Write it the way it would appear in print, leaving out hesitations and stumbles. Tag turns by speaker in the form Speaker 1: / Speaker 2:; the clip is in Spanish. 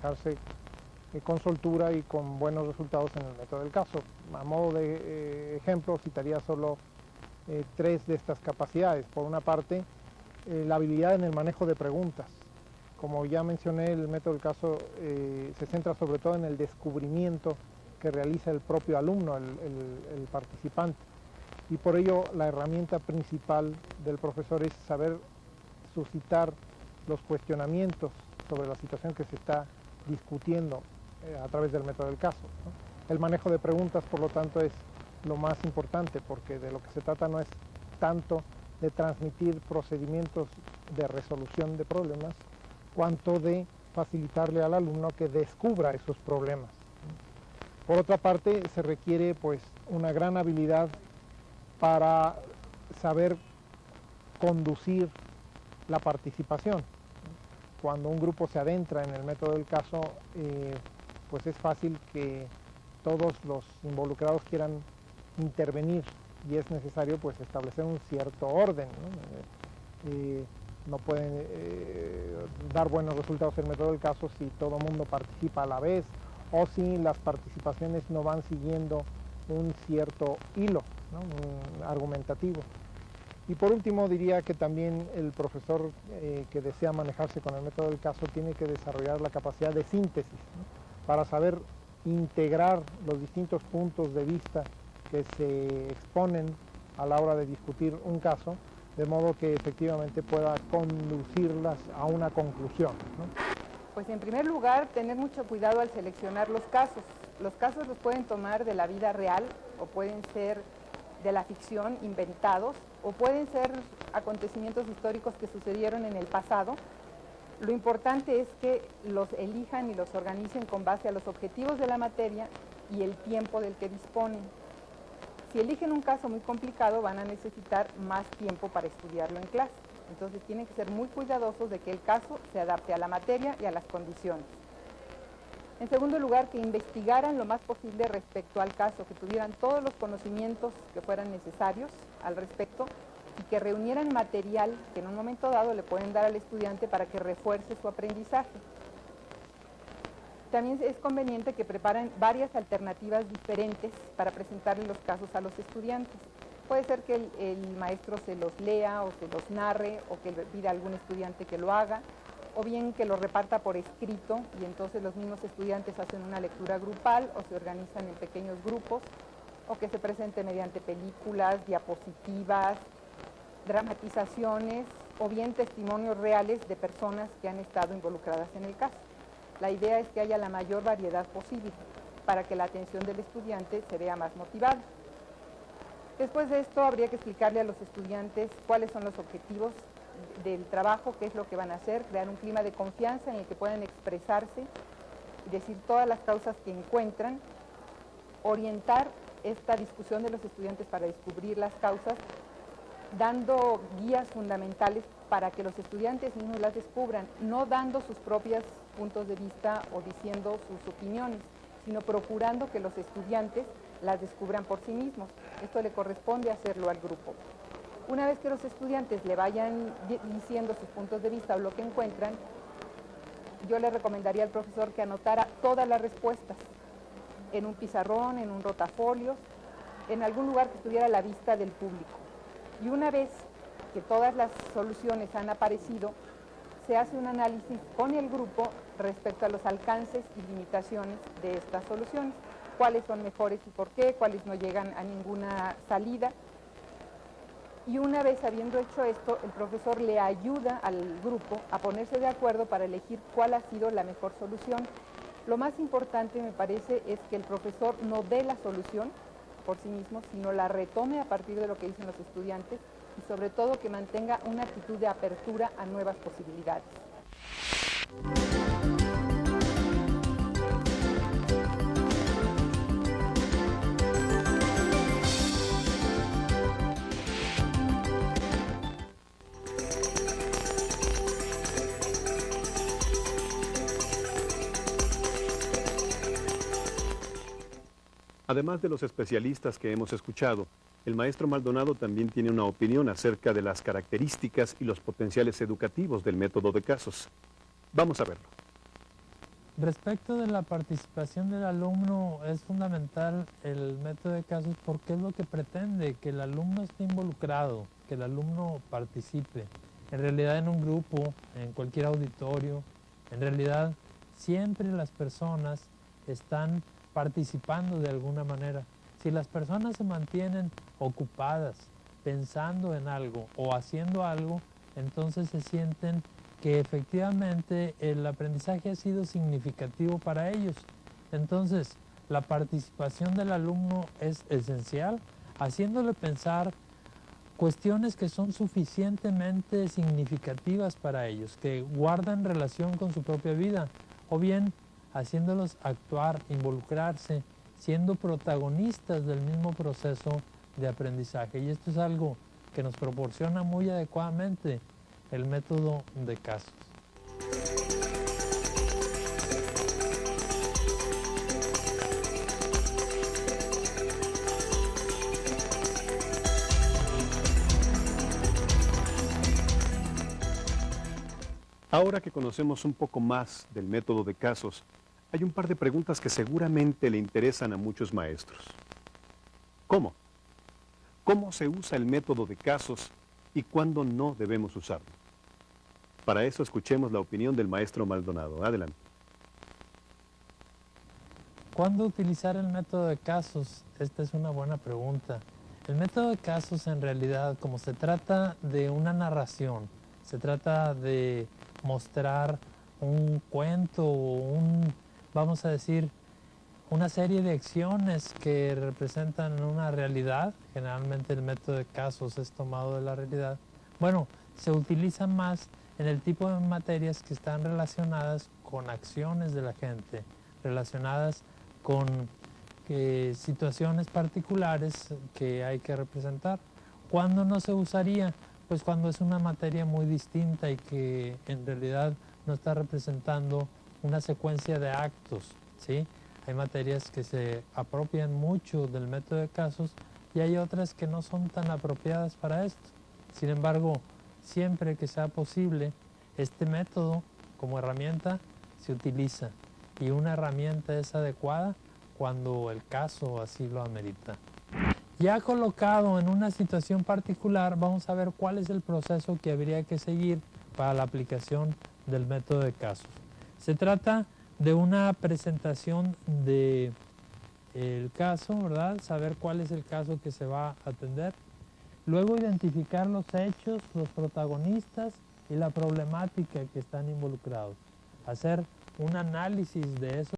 Speaker 1: manejarse con soltura y con buenos resultados en el método del caso. A modo de ejemplo, citaría solo tres de estas capacidades. Por una parte, la habilidad en el manejo de preguntas. Como ya mencioné, el método del caso se centra sobre todo en el descubrimiento que realiza el propio alumno, el participante. Y por ello la herramienta principal del profesor es saber suscitar los cuestionamientos sobre la situación que se está discutiendo a través del método del caso, ¿no? El manejo de preguntas, por lo tanto, es lo más importante, porque de lo que se trata no es tanto de transmitir procedimientos de resolución de problemas, cuanto de facilitarle al alumno que descubra esos problemas. Por otra parte, se requiere pues una gran habilidad para saber conducir la participación. Cuando un grupo se adentra en el método del caso, pues es fácil que todos los involucrados quieran intervenir y es necesario pues establecer un cierto orden, ¿no? No pueden dar buenos resultados en el método del caso si todo el mundo participa a la vez o si las participaciones no van siguiendo un cierto hilo, ¿no? Un argumentativo. Y por último diría que también el profesor que desea manejarse con el método del caso tiene que desarrollar la capacidad de síntesis, ¿no? Para saber integrar los distintos puntos de vista que se exponen a la hora de discutir un caso, de modo que efectivamente pueda conducirlas a una conclusión, ¿no?
Speaker 2: Pues en primer lugar, tener mucho cuidado al seleccionar los casos. Los casos los pueden tomar de la vida real o pueden ser de la ficción, inventados, o pueden ser acontecimientos históricos que sucedieron en el pasado. Lo importante es que los elijan y los organicen con base a los objetivos de la materia y el tiempo del que disponen. Si eligen un caso muy complicado, van a necesitar más tiempo para estudiarlo en clase. Entonces tienen que ser muy cuidadosos de que el caso se adapte a la materia y a las condiciones. En segundo lugar, que investigaran lo más posible respecto al caso, que tuvieran todos los conocimientos que fueran necesarios al respecto y que reunieran material que en un momento dado le pueden dar al estudiante para que refuerce su aprendizaje. También es conveniente que preparen varias alternativas diferentes para presentarle los casos a los estudiantes. Puede ser que el maestro se los lea o se los narre o que le pida a algún estudiante que lo haga, o bien que lo reparta por escrito y entonces los mismos estudiantes hacen una lectura grupal o se organizan en pequeños grupos, o que se presente mediante películas, diapositivas, dramatizaciones o bien testimonios reales de personas que han estado involucradas en el caso. La idea es que haya la mayor variedad posible para que la atención del estudiante se vea más motivada. Después de esto habría que explicarle a los estudiantes cuáles son los objetivos del trabajo, qué es lo que van a hacer, crear un clima de confianza en el que puedan expresarse, decir todas las causas que encuentran, orientar esta discusión de los estudiantes para descubrir las causas, dando guías fundamentales para que los estudiantes mismos las descubran, no dando sus propios puntos de vista o diciendo sus opiniones, sino procurando que los estudiantes las descubran por sí mismos. Esto le corresponde hacerlo al grupo. Una vez que los estudiantes le vayan diciendo sus puntos de vista o lo que encuentran, yo le recomendaría al profesor que anotara todas las respuestas en un pizarrón, en un rotafolios, en algún lugar que estuviera a la vista del público. Y una vez que todas las soluciones han aparecido, se hace un análisis con el grupo respecto a los alcances y limitaciones de estas soluciones, cuáles son mejores y por qué, cuáles no llegan a ninguna salida. Y una vez habiendo hecho esto, el profesor le ayuda al grupo a ponerse de acuerdo para elegir cuál ha sido la mejor solución. Lo más importante, me parece, es que el profesor no dé la solución por sí mismo, sino la retome a partir de lo que dicen los estudiantes y sobre todo que mantenga una actitud de apertura a nuevas posibilidades.
Speaker 3: Además de los especialistas que hemos escuchado, el maestro Maldonado también tiene una opinión acerca de las características y los potenciales educativos del método de casos. Vamos a verlo.
Speaker 4: Respecto de la participación del alumno, es fundamental el método de casos porque es lo que pretende, que el alumno esté involucrado, que el alumno participe. En realidad en un grupo, en cualquier auditorio, en realidad siempre las personas están participando de alguna manera. Si las personas se mantienen ocupadas, pensando en algo o haciendo algo, entonces se sienten que efectivamente el aprendizaje ha sido significativo para ellos. Entonces, la participación del alumno es esencial, haciéndole pensar cuestiones que son suficientemente significativas para ellos, que guardan relación con su propia vida, o bien haciéndolos actuar, involucrarse, siendo protagonistas del mismo proceso de aprendizaje. Y esto es algo que nos proporciona muy adecuadamente el método de casos.
Speaker 3: Ahora que conocemos un poco más del método de casos, hay un par de preguntas que seguramente le interesan a muchos maestros. ¿Cómo? ¿Cómo se usa el método de casos y cuándo no debemos usarlo? Para eso escuchemos la opinión del maestro Maldonado. Adelante.
Speaker 4: ¿Cuándo utilizar el método de casos? Esta es una buena pregunta. El método de casos en realidad, como se trata de una narración, se trata de mostrar un cuento o vamos a decir, una serie de acciones que representan una realidad. Generalmente el método de casos es tomado de la realidad. Bueno, se utiliza más en el tipo de materias que están relacionadas con acciones de la gente, relacionadas con situaciones particulares que hay que representar. ¿Cuándo no se usaría? Pues cuando es una materia muy distinta y que en realidad no está representando una secuencia de actos, ¿sí? Hay materias que se apropian mucho del método de casos y hay otras que no son tan apropiadas para esto. Sin embargo, siempre que sea posible, este método como herramienta se utiliza y una herramienta es adecuada cuando el caso así lo amerita. Ya colocado en una situación particular, vamos a ver cuál es el proceso que habría que seguir para la aplicación del método de casos. Se trata de una presentación del caso, ¿verdad? Saber cuál es el caso que se va a atender. Luego identificar los hechos, los protagonistas y la problemática que están involucrados. Hacer un análisis de eso.